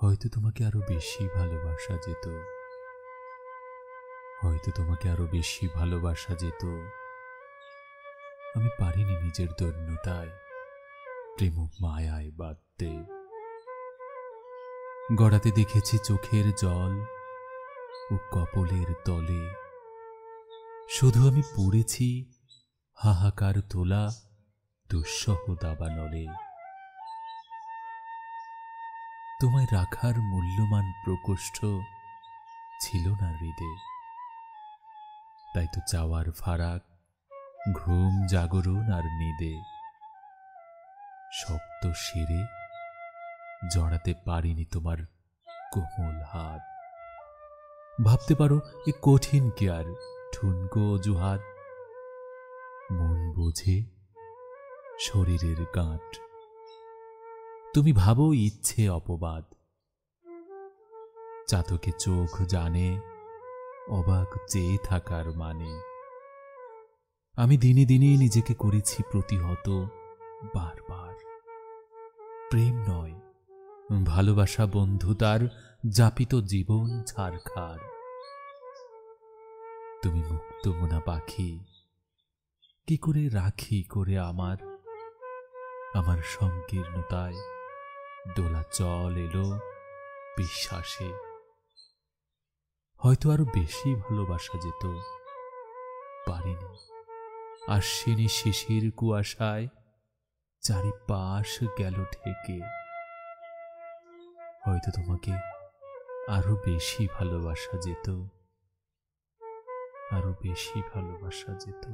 হয়তো তোমাকে আরো বেশি ভালোবাসা যেত, হয়তো তোমাকে আরো বেশি ভালোবাসা যেত। আমি পারিনি নিজের দৈন্যতায় প্রেম মায়ায় বাঁধতে। গড়াতে দেখেছি চোখের জল ও কপলের তলে, শুধু আমি পড়েছি হাহাকার তোলা দুঃসহ দাবানলে। তোমায় রাখার মূল্যবান প্রকোষ্ঠ ছিল না হৃদে, তাই তো চাওয়ার ফারাক ঘুম জাগরণ আর নিদে। শক্ত শিরে জড়াতে পারিনি তোমার কোমল হাত। ভাবতে পারো এ কঠিন কি আর ঠুনকো অজুহাত, মন বোঝে শরীরের গাঁট। তুমি ভাবো ইচ্ছে অপবাদ, চাতকে চোখ জানে অবাক চেয়ে থাকার মানে। আমি দিনে দিনে নিজেকে করেছি প্রতিহত বারবার। প্রেম নয় ভালোবাসা বন্ধুতার যাপিত জীবন ছারখার। তুমি মুক্ত মনা পাখি, কি করে রাখি করে আমার আমার সংকীর্ণতায় দোলাচল এলো বিশ্বাসে। হয়তো আরো বেশি ভালোবাসা যেত, পারিনি। আশ্বিনী শিশির কুয়াশায় চারিপাশ গেল ঢেকে। হয়তো তোমাকে আরো বেশি ভালোবাসা যেত, আরো বেশি ভালোবাসা যেত।